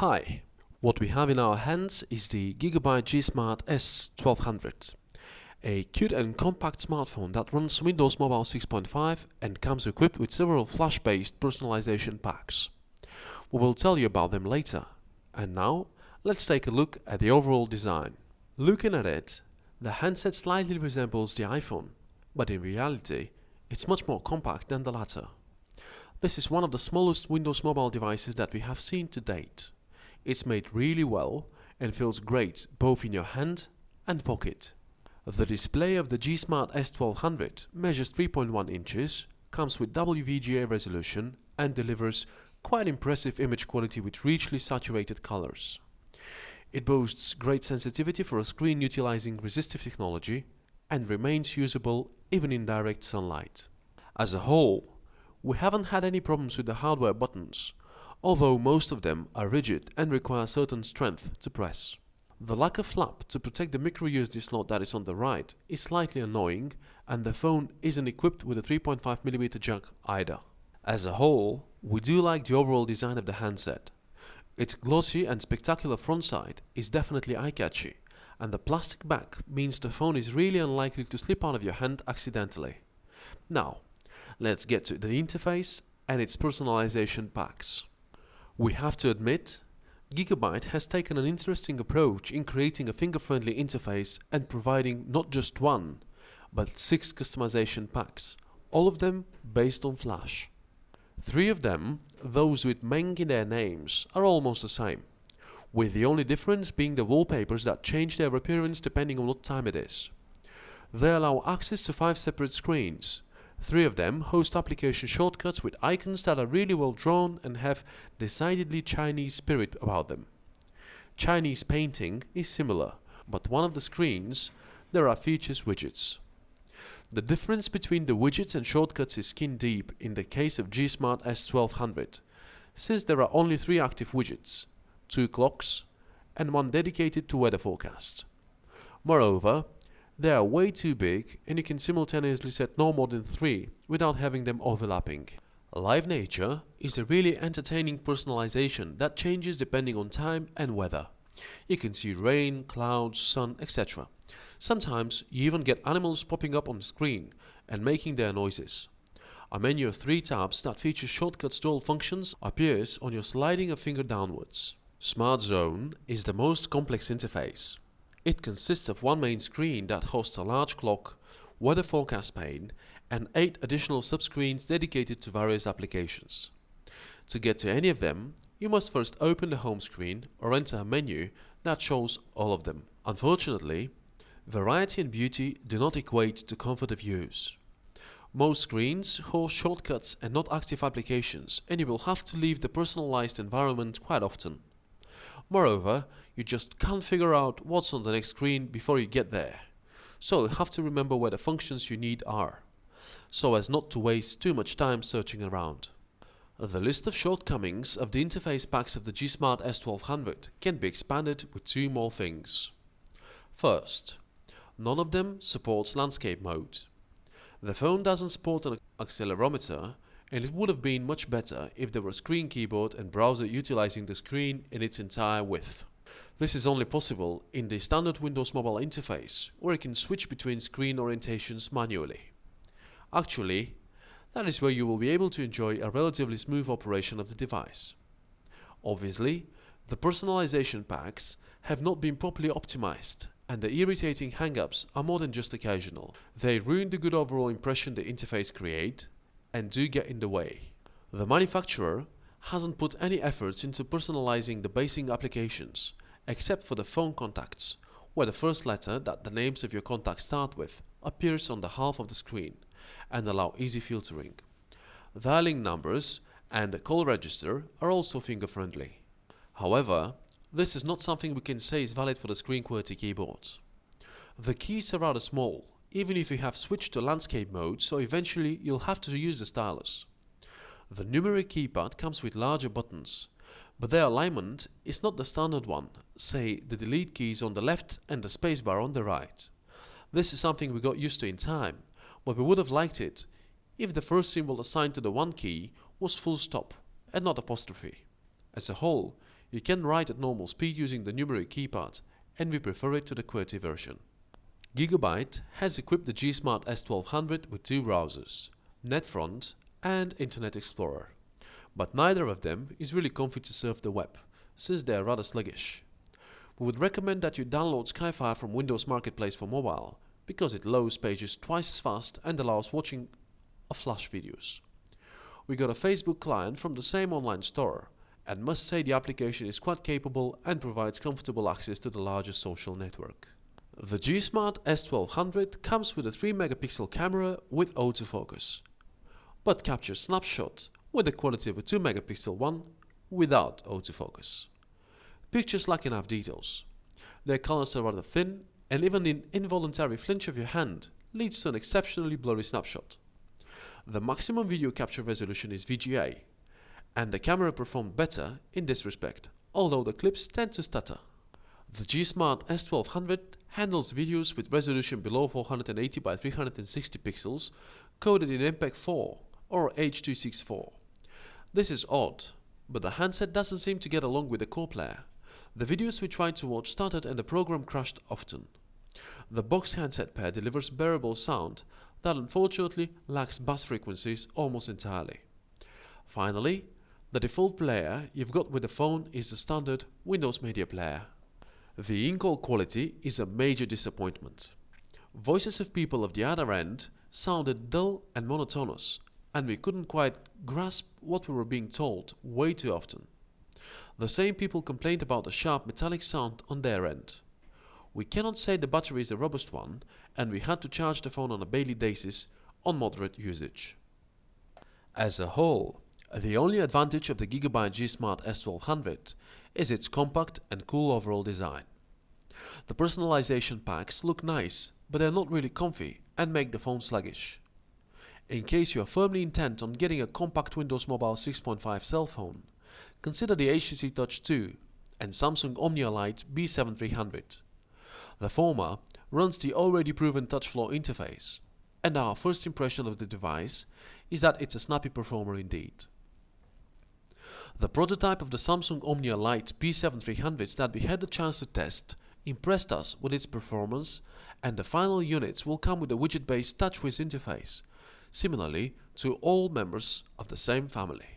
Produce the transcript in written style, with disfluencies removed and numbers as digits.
Hi, what we have in our hands is the GIGA-BYTE GSmart S1200, a cute and compact smartphone that runs Windows Mobile 6.5 and comes equipped with several flash-based personalization packs. We will tell you about them later, and now let's take a look at the overall design. Looking at it, the handset slightly resembles the iPhone, but in reality it's much more compact than the latter. This is one of the smallest Windows Mobile devices that we have seen to date. It's made really well and feels great both in your hand and pocket. The display of the GSmart S1200 measures 3.1 inches, comes with WVGA resolution and delivers quite impressive image quality with richly saturated colors. It boasts great sensitivity for a screen utilizing resistive technology and remains usable even in direct sunlight. As a whole, we haven't had any problems with the hardware buttons, although most of them are rigid and require certain strength to press. The lack of flap to protect the microUSB slot that is on the right is slightly annoying, and the phone isn't equipped with a 3.5mm jack either. As a whole, we do like the overall design of the handset. Its glossy and spectacular front side is definitely eye-catchy, and the plastic back means the phone is really unlikely to slip out of your hand accidentally. Now, let's get to the interface and its personalization packs. We have to admit, GIGA-BYTE has taken an interesting approach in creating a finger-friendly interface and providing not just one, but 6 customization packs, all of them based on Flash. 3 of them, those with Meng in their names, are almost the same, with the only difference being the wallpapers that change their appearance depending on what time it is. They allow access to 5 separate screens. 3 of them host application shortcuts with icons that are really well drawn and have decidedly Chinese spirit about them. Chinese painting is similar, but one of the screens there are features widgets. The difference between the widgets and shortcuts is skin deep in the case of GSmart S1200, since there are only 3 active widgets, 2 clocks and 1 dedicated to weather forecast. Moreover, they are way too big and you can simultaneously set no more than 3 without having them overlapping. Live Nature is a really entertaining personalization that changes depending on time and weather. You can see rain, clouds, sun, etc. Sometimes you even get animals popping up on the screen and making their noises. A menu of 3 tabs that features shortcuts to all functions appears on your sliding a finger downwards. Smart Zone is the most complex interface. It consists of one main screen that hosts a large clock, weather forecast pane, and 8 additional subscreens dedicated to various applications. To get to any of them, you must first open the home screen or enter a menu that shows all of them. Unfortunately, variety and beauty do not equate to comfort of use. Most screens host shortcuts and not active applications, and you will have to leave the personalized environment quite often. Moreover, you just can't figure out what's on the next screen before you get there, so you have to remember where the functions you need are, so as not to waste too much time searching around. The list of shortcomings of the interface packs of the GSmart S1200 can be expanded with 2 more things. First, none of them supports landscape mode. The phone doesn't support an accelerometer, and it would have been much better if there were a screen keyboard and browser utilizing the screen in its entire width. This is only possible in the standard Windows Mobile interface, where you can switch between screen orientations manually. Actually, that is where you will be able to enjoy a relatively smooth operation of the device. Obviously, the personalization packs have not been properly optimized, and the irritating hang-ups are more than just occasional. They ruin the good overall impression the interface creates and do get in the way. The manufacturer hasn't put any efforts into personalizing the basic applications, except for the phone contacts, where the first letter that the names of your contacts start with appears on the half of the screen and allow easy filtering. Dialing numbers and the call register are also finger-friendly. However, this is not something we can say is valid for the screen QWERTY keyboards. The keys are rather small, even if you have switched to landscape mode, so eventually you'll have to use the stylus. The numeric keypad comes with larger buttons, but their alignment is not the standard one, say the delete keys on the left and the spacebar on the right. This is something we got used to in time, but we would have liked it if the first symbol assigned to the one key was full stop and not apostrophe. As a whole, You can write at normal speed using the numeric keypad, and we prefer it to the QWERTY version. GIGA-BYTE has equipped the GSmart S1200 with two browsers, NetFront and Internet Explorer. But neither of them is really comfy to surf the web, since they are rather sluggish. We would recommend that you download Skyfire from Windows Marketplace for mobile, because it loads pages twice as fast and allows watching of Flash videos. We got a Facebook client from the same online store, and must say the application is quite capable and provides comfortable access to the larger social network. The GSmart S1200 comes with a 3-megapixel camera with autofocus, but captures snapshot with the quality of a 2-megapixel one without autofocus. Pictures lack enough details. Their colors are rather thin, and even an involuntary flinch of your hand leads to an exceptionally blurry snapshot. The maximum video capture resolution is WVGA, and the camera performed better in this respect, although the clips tend to stutter. The GSmart S1200 handles videos with resolution below 480 by 360 pixels coded in MPEG-4 or H.264. This is odd, but the handset doesn't seem to get along with the core player. The videos we tried to watch started and the program crashed often. The box handset pair delivers bearable sound that unfortunately lacks bass frequencies almost entirely. Finally, the default player you've got with the phone is the standard Windows Media Player. The in-call quality is a major disappointment. Voices of people of the other end sounded dull and monotonous, and we couldn't quite grasp what we were being told way too often. The same people complained about the sharp metallic sound on their end. We cannot say the battery is a robust one, and we had to charge the phone on a daily basis on moderate usage. As a whole, the only advantage of the GIGA-BYTE GSmart S1200 is its compact and cool overall design. The personalization packs look nice, but they're not really comfy and make the phone sluggish. In case you are firmly intent on getting a compact Windows Mobile 6.5 cell phone, consider the HTC Touch 2 and Samsung Omnia Lite B7300. The former runs the already proven TouchFlow interface, and our first impression of the device is that it's a snappy performer indeed. The prototype of the Samsung Omnia Lite B7300 that we had the chance to test impressed us with its performance, and the final units will come with a widget-based TouchWiz interface, similarly to all members of the same family.